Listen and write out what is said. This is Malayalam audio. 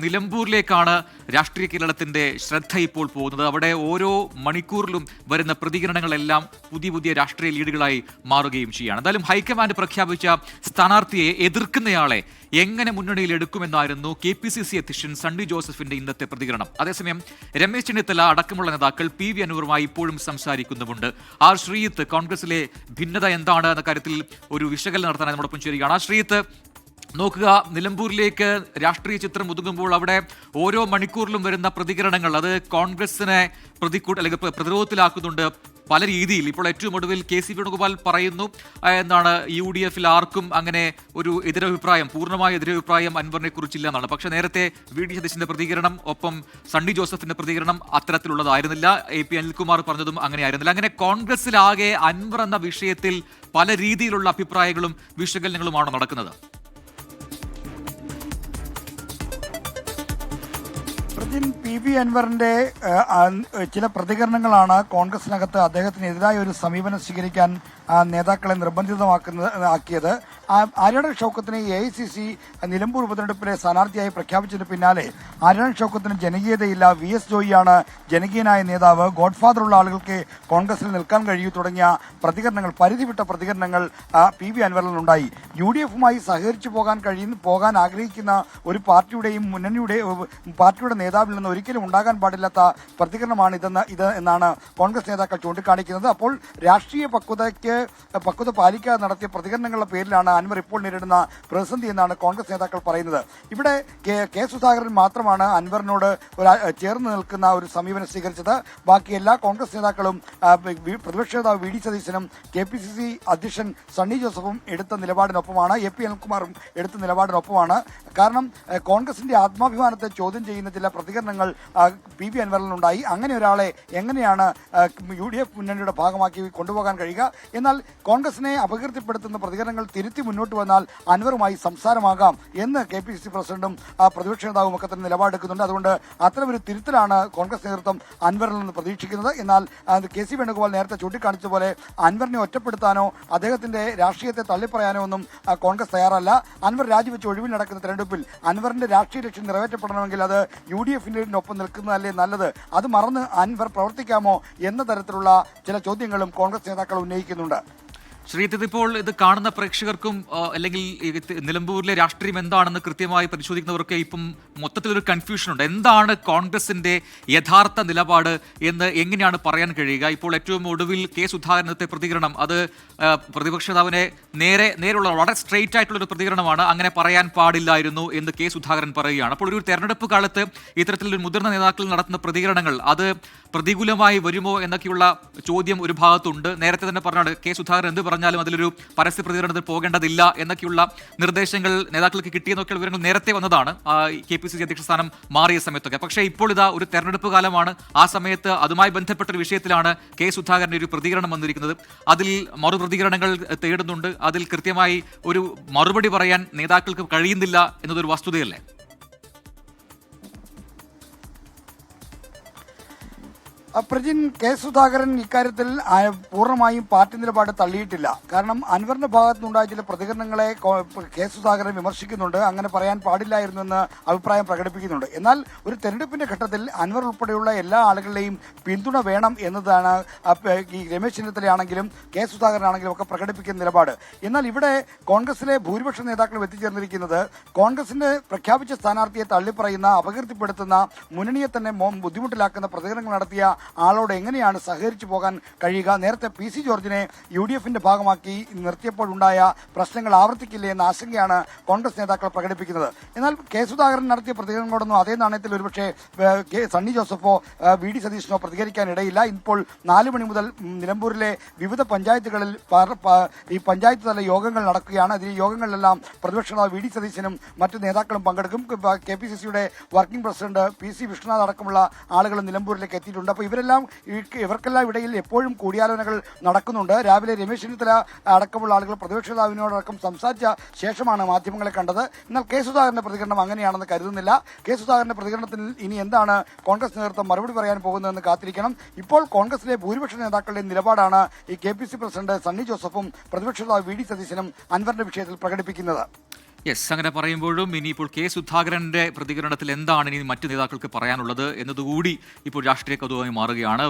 നിലമ്പൂരിലേക്കാണ് രാഷ്ട്രീയ കേരളത്തിന്റെ ശ്രദ്ധ ഇപ്പോൾ പോകുന്നത്. അവിടെ ഓരോ മണിക്കൂറിലും വരുന്ന പ്രതികരണങ്ങളെല്ലാം പുതിയ രാഷ്ട്രീയ ലീഡുകളായി മാറുകയും ചെയ്യുകയാണ്. എന്തായാലും ഹൈക്കമാൻഡ് പ്രഖ്യാപിച്ച സ്ഥാനാർത്ഥിയെ എതിർക്കുന്നയാളെ എങ്ങനെ മുന്നണിയിൽ എടുക്കുമെന്നായിരുന്നു KPCC അധ്യക്ഷൻ സണ്ണി ജോസഫിന്റെ ഇന്നത്തെ പ്രതികരണം. അതേസമയം രമേശ് ചെന്നിത്തല അടക്കമുള്ള നേതാക്കൾ PV അൻവറുമായി ഇപ്പോഴും സംസാരിക്കുന്നുമുണ്ട്. ആർ ശ്രീജിത്ത് കോൺഗ്രസിലെ ഭിന്നത എന്താണ് എന്ന കാര്യത്തിൽ ഒരു വിശകലനം നടത്താനായി നമ്മോടൊപ്പം ചേരുകയാണ്. ശ്രീജിത്ത്, നോക്കുക, നിലമ്പൂരിലേക്ക് രാഷ്ട്രീയ ചിത്രം ഒതുങ്ങുമ്പോൾ അവിടെ ഓരോ മണിക്കൂറിലും വരുന്ന പ്രതികരണങ്ങൾ അത് കോൺഗ്രസിനെ അല്ലെങ്കിൽ പ്രതിരോധത്തിലാക്കുന്നുണ്ട് പല രീതിയിൽ. ഇപ്പോൾ ഏറ്റവും ഒടുവിൽ KC വേണുഗോപാൽ പറയുന്നു എന്താണ് UDF ആർക്കും അങ്ങനെ ഒരു എതിരഭിപ്രായം, പൂർണ്ണമായ എതിരഭിപ്രായം അൻവറിനെ കുറിച്ചില്ല എന്നാണ്. പക്ഷേ നേരത്തെ VD സതീശന്റെ പ്രതികരണം, ഒപ്പം സണ്ണി ജോസഫിന്റെ പ്രതികരണം അത്തരത്തിലുള്ളതായിരുന്നില്ല. AP അനിൽകുമാർ പറഞ്ഞതും അങ്ങനെയായിരുന്നില്ല. അങ്ങനെ കോൺഗ്രസിലാകെ അൻവർ എന്ന വിഷയത്തിൽ പല രീതിയിലുള്ള അഭിപ്രായങ്ങളും വിശകലനങ്ങളുമാണ് നടക്കുന്നത്. PV അൻവറിന്റെ ചില പ്രതികരണങ്ങളാണ് കോൺഗ്രസിനകത്ത് അദ്ദേഹത്തിനെതിരായ ഒരു സമീപനം സ്വീകരിക്കാൻ നേതാക്കളെ നിർബന്ധിതമാക്കിയത്. ആര്യാടൻ ഷൗക്കത്തിനെ AICC നിലമ്പൂർ ഉപതെരഞ്ഞെടുപ്പിലെ സ്ഥാനാർത്ഥിയായി പ്രഖ്യാപിച്ചതിന് പിന്നാലെ ആര്യാടൻ ഷൗക്കത്തിന് ജനകീയതയില്ല, VS ജോയിയാണ് ജനകീയനായ നേതാവ്, ഗോഡ്ഫാദറുള്ള ആളുകൾക്ക് കോൺഗ്രസിൽ നിൽക്കാൻ കഴിയൂ തുടങ്ങിയ പ്രതികരണങ്ങൾ, പരിധിവിട്ട പ്രതികരണങ്ങൾ PV അൻവറിലുണ്ടായി. UDFുമായി സഹകരിച്ചു പോകാൻ ആഗ്രഹിക്കുന്ന ഒരു പാർട്ടിയുടെയും പാർട്ടിയുടെ നേതാവിൽ നിന്ന് ഒരിക്കലും ഉണ്ടാകാൻ പാടില്ലാത്ത പ്രതികരണമാണ് ഇത് എന്നാണ് കോൺഗ്രസ് നേതാക്കൾ ചൂണ്ടിക്കാണിക്കുന്നത്. അപ്പോൾ രാഷ്ട്രീയ പക്വത പാലിക്കാതെ നടത്തിയ പ്രതികരണങ്ങളുടെ പേരിലാണ് അൻവർ ഇപ്പോൾ നേരിടുന്ന പ്രതിസന്ധി എന്നാണ് കോൺഗ്രസ് നേതാക്കൾ പറയുന്നത്. ഇവിടെ കെ സുധാകരൻ മാത്രമാണ് അൻവറിനോട് ചേർന്ന് നിൽക്കുന്ന ഒരു സമീപനം സ്വീകരിച്ചത്. ബാക്കി എല്ലാ കോൺഗ്രസ് നേതാക്കളും പ്രതിപക്ഷ നേതാവ് VD സതീശനും KPCC അധ്യക്ഷൻ സണ്ണി ജോസഫും എടുത്ത നിലപാടിനൊപ്പമാണ്, AP അനിൽകുമാറും എടുത്ത നിലപാടിനൊപ്പമാണ്. കാരണം കോൺഗ്രസിന്റെ ആത്മാഭിമാനത്തെ ചോദ്യം ചെയ്യുന്ന ചില പ്രതികരണങ്ങൾ PV അൻവറിനുണ്ടായി. അങ്ങനെ ഒരാളെ എങ്ങനെയാണ് UDF മുന്നണിയുടെ ഭാഗമാക്കി കൊണ്ടുപോകാൻ കഴിയുക? എന്നാൽ കോൺഗ്രസിനെ അപകീർത്തിപ്പെടുത്തുന്ന പ്രതികരണങ്ങൾ തിരുത്തി മുന്നോട്ട് വന്നാൽ അൻവറുമായി സംസാരമാകാം എന്ന് KPCC പ്രസിഡന്റും പ്രതിപക്ഷ നേതാവും ഒക്കെ തന്നെ നിലപാടെടുക്കുന്നുണ്ട്. അതുകൊണ്ട് അത്തരമൊരു തിരുത്തലാണ് കോൺഗ്രസ് നേതൃത്വം അൻവറിൽ നിന്ന് പ്രതീക്ഷിക്കുന്നത്. എന്നാൽ KC വേണുഗോപാൽ നേരത്തെ ചൂണ്ടിക്കാണിച്ച പോലെ അൻവറിനെ ഒറ്റപ്പെടുത്താനോ അദ്ദേഹത്തിന്റെ രാഷ്ട്രീയത്തെ തള്ളിപ്പറയാനോ ഒന്നും കോൺഗ്രസ് തയ്യാറല്ല. അൻവർ രാജിവെച്ച് ഒഴിവിൽ നടക്കുന്ന തെരഞ്ഞെടുപ്പിൽ അൻവറിന്റെ രാഷ്ട്രീയ ലക്ഷ്യം നിറവേറ്റപ്പെടണമെങ്കിൽ അത് UDFിനൊപ്പം നിൽക്കുന്നതല്ലേ നല്ലത്? അത് മറന്ന് അൻവർ പ്രവർത്തിക്കാമോ എന്ന തരത്തിലുള്ള ചില ചോദ്യങ്ങളും കോൺഗ്രസ് നേതാക്കൾ ഉന്നയിക്കുന്നുണ്ട്. ശ്രീജിത്ത്, ഇപ്പോൾ ഇത് കാണുന്ന പ്രേക്ഷകർക്കും അല്ലെങ്കിൽ നിലമ്പൂരിലെ രാഷ്ട്രീയം എന്താണെന്ന് കൃത്യമായി പരിശോധിക്കുന്നവർക്ക് ഇപ്പം മൊത്തത്തിലൊരു കൺഫ്യൂഷൻ ഉണ്ട്. എന്താണ് കോൺഗ്രസിന്റെ യഥാർത്ഥ നിലപാട് എന്ന് എങ്ങനെയാണ് പറയാൻ കഴിയുക? ഇപ്പോൾ ഏറ്റവും ഒടുവിൽ K സുധാകരനത്തെ പ്രതികരണം അത് പ്രതിപക്ഷ നേതാവിനെ നേരെയുള്ള വളരെ സ്ട്രെയിറ്റ് ആയിട്ടുള്ളൊരു പ്രതികരണമാണ്. അങ്ങനെ പറയാൻ പാടില്ലായിരുന്നു എന്ന് K സുധാകരൻ പറയുകയാണ്. അപ്പോൾ ഒരു തെരഞ്ഞെടുപ്പ് കാലത്ത് ഇത്തരത്തിലൊരു മുതിർന്ന നേതാക്കൾ നടത്തുന്ന പ്രതികരണങ്ങൾ അത് പ്രതികൂലമായി വരുമോ എന്നൊക്കെയുള്ള ചോദ്യം ഒരു ഭാഗത്തുണ്ട്. നേരത്തെ തന്നെ പറഞ്ഞാണ് K സുധാകരൻ എന്ത് പറഞ്ഞാലും അതിലൊരു പരസ്യ പ്രതികരണത്തിൽ പോകേണ്ടതില്ല എന്നൊക്കെയുള്ള നിർദ്ദേശങ്ങൾ നേതാക്കൾക്ക് കിട്ടിയെന്നൊക്കെയുള്ള വിവരങ്ങൾ നേരത്തെ വന്നതാണ് KPCC അധ്യക്ഷ സ്ഥാനം മാറിയ സമയത്തൊക്കെ. പക്ഷേ ഇപ്പോൾ ഇതാ ഒരു തെരഞ്ഞെടുപ്പ് കാലമാണ്. ആ സമയത്ത് അതുമായി ബന്ധപ്പെട്ട ഒരു വിഷയത്തിലാണ് K സുധാകരന്റെ ഒരു പ്രതികരണം വന്നിരിക്കുന്നത്. അതിൽ മറുപ്രതികരണങ്ങൾ തേടുന്നുണ്ട്. അതിൽ കൃത്യമായി ഒരു മറുപടി പറയാൻ നേതാക്കൾക്ക് കഴിയുന്നില്ല എന്നതൊരു വസ്തുതയല്ലേ? പ്രജിൻ, K സുധാകരൻ ഇക്കാര്യത്തിൽ പൂർണ്ണമായും പാർട്ടി നിലപാട് തള്ളിയിട്ടില്ല. കാരണം അൻവറിന്റെ ഭാഗത്തുനിന്നുണ്ടായ ചില പ്രതികരണങ്ങളെ K സുധാകരൻ വിമർശിക്കുന്നുണ്ട്. അങ്ങനെ പറയാൻ പാടില്ലായിരുന്നു എന്ന് അഭിപ്രായം പ്രകടിപ്പിക്കുന്നുണ്ട്. എന്നാൽ ഒരു തെരഞ്ഞെടുപ്പിന്റെ ഘട്ടത്തിൽ അൻവർ ഉൾപ്പെടെയുള്ള എല്ലാ ആളുകളുടെയും പിന്തുണ വേണം എന്നതാണ് ഈ രമേശ് ചെന്നിത്തലയാണെങ്കിലും K സുധാകരനാണെങ്കിലും ഒക്കെ പ്രകടിപ്പിക്കുന്ന നിലപാട്. എന്നാൽ ഇവിടെ കോൺഗ്രസിലെ ഭൂരിപക്ഷ നേതാക്കളും എത്തിച്ചേർന്നിരിക്കുന്നത് കോൺഗ്രസിന്റെ പ്രഖ്യാപിച്ച സ്ഥാനാർത്ഥിയെ തള്ളിപ്പറയുന്ന, അപകീർത്തിപ്പെടുത്തുന്ന, മുന്നണിയെ തന്നെ ബുദ്ധിമുട്ടിലാക്കുന്ന പ്രതികരണങ്ങൾ നടത്തിയ ആളോട് എങ്ങനെയാണ് സഹകരിച്ചു പോകാൻ കഴിയുക? നേരത്തെ PC ജോർജിനെ UDFിന്റെ ഭാഗമാക്കി നിർത്തിയപ്പോൾ ഉണ്ടായ പ്രശ്നങ്ങൾ ആവർത്തിക്കില്ലേ എന്ന ആശങ്കയാണ് കോൺഗ്രസ് നേതാക്കൾ പ്രകടിപ്പിക്കുന്നത്. എന്നാൽ K സുധാകരൻ നടത്തിയ പ്രതികരണങ്ങളോടൊന്നും അതേ നാണയത്തിൽ ഒരുപക്ഷെ സണ്ണി ജോസഫോ VD സതീശനോ പ്രതികരിക്കാൻ ഇടയില്ല. ഇപ്പോൾ 4 മണി മുതൽ നിലമ്പൂരിലെ വിവിധ പഞ്ചായത്തുകളിൽ ഈ പഞ്ചായത്ത് തല യോഗങ്ങൾ നടക്കുകയാണ്. ഈ യോഗങ്ങളിലെല്ലാം പ്രതിപക്ഷ നേതാവ് VD സതീശനും മറ്റു നേതാക്കളും പങ്കെടുക്കും. KPCCയുടെ വർക്കിംഗ് പ്രസിഡന്റ് PC വിഷ്ണുനാഥ് അടക്കമുള്ള ആളുകൾ നിലമ്പൂരിലേക്ക് എത്തിയിട്ടുണ്ട്. അപ്പോൾ ഇവർക്കെല്ലാം ഇടയിൽ എപ്പോഴും കൂടിയാലോചനകൾ നടക്കുന്നുണ്ട്. രാവിലെ രമേശ് ചെന്നിത്തല അടക്കമുള്ള ആളുകൾ പ്രതിപക്ഷ നേതാവിനോടക്കം സംസാരിച്ച ശേഷമാണ് മാധ്യമങ്ങളെ കണ്ടത്. എന്നാൽ K സുധാകരന്റെ പ്രതികരണം അങ്ങനെയാണെന്ന് കരുതുന്നില്ല. K സുധാകരന്റെ പ്രതികരണത്തിൽ ഇനി എന്താണ് കോൺഗ്രസ് നേതൃത്വം മറുപടി പറയാൻ പോകുന്നതെന്ന് കാത്തിരിക്കണം. ഇപ്പോൾ കോൺഗ്രസിലെ ഭൂരിപക്ഷ നേതാക്കളുടെ നിലപാടാണ് ഈ KPCC പ്രസിഡന്റ് സണ്ണി ജോസഫും പ്രതിപക്ഷ നേതാവ് VD സതീശനും അൻവറിന്റെ വിഷയത്തിൽ പ്രകടിപ്പിക്കുന്നത്. യെസ്, അങ്ങനെ പറയുമ്പോഴും ഇനിയിപ്പോൾ കെ സുധാകരന്റെ പ്രതികരണത്തിൽ എന്താണ് ഇനി മറ്റു നേതാക്കൾക്ക് പറയാനുള്ളത് എന്നതുകൂടി ഇപ്പോൾ രാഷ്ട്രീയ കൗതുകമായി മാറുകയാണ്.